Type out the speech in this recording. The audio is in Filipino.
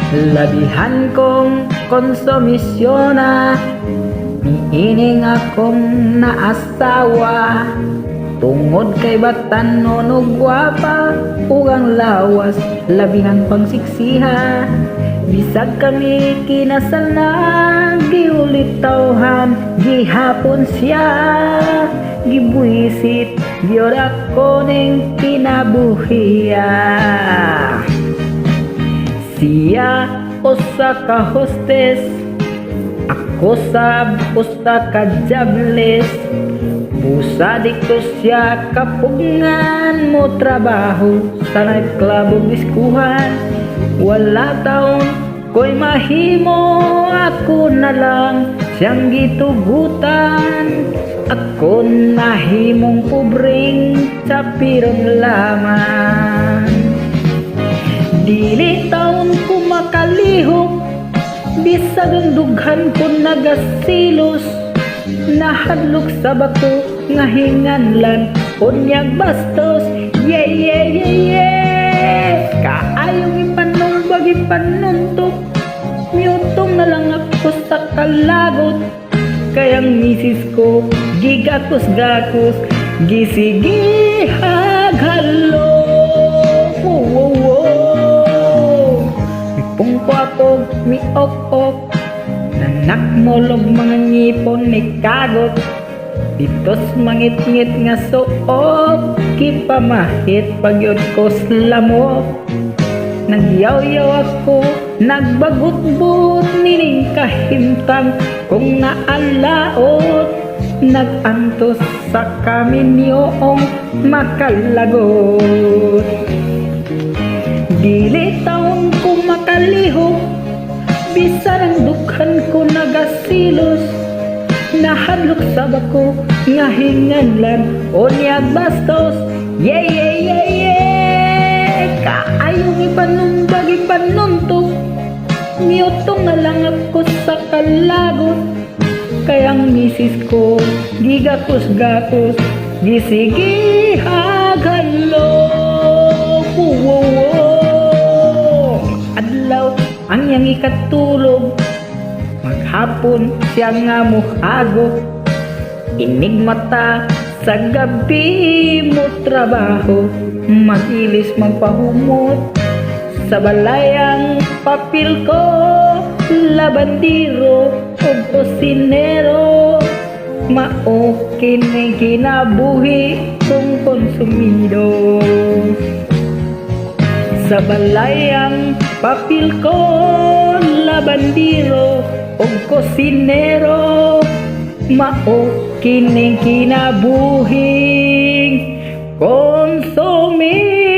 Labihan kong konsumisyon niining akong naasawa. Tungod kay batanon o gwapa, ugang lawas, labihan pang siksiha. Bisag kami kinasal na, giulit tawhan, gihapon siya. Gibuisit, giora ko ning kinabuhiya. Siya usa ka hostess, ako sab usa ka jobless. Busa dito siya kapugngan mo trabaho sa nightclub o biskuhan. Wala taon ko'y mahimo, ako na lang siyang gitugutan. Ako nahimong pobreng sapiron lamang. Dili taon ko makalihok, bisag ang dughan ko nagasilos. Nahadlok sa bako nga hinganlan, unyag bastos. Yeah, yeah, yeah, yeah. Kaayong ipanumbag ipanuntok, miyutong na lang ako sa kalagot. Kayang misis ko gigakos-gakos, gisigihag halo. Wow, wow, wow. Mipungko ako, miok-ok, nanak molog mga ngipon ni kagot. Ditos mangit-ngit nga suot, kipamahit pagyod ko slamok. Nagyaw-yaw ako, nagbagut-but, nining kahimtang kung naalaot. Nagantos sa kaminyoong makalagot. Dili taon ko makalihok, bisan ang dukhan ko nagasilos. Nahadlok sa bako nga hinganlan, unyag bastos. Yeah, yeah, yeah, yeah. Kaayong ipanumbag ipanuntok, miyutong na lang ako sa kalagot. Kayang misis ko gigakos-gakos, gisigihag halo. Adlaw ang iyang ikatulog, maghapon siya nga muhagok. Inig mata sa gabi mo trabaho, magilis magpahumot. Sa balayang papil ko, labandiro o kusinero. Mao kini kinabuhi kong konsumido. Sa balayang papil ko, labandiro o kusinero. Mao kini kinabuhing konsumido.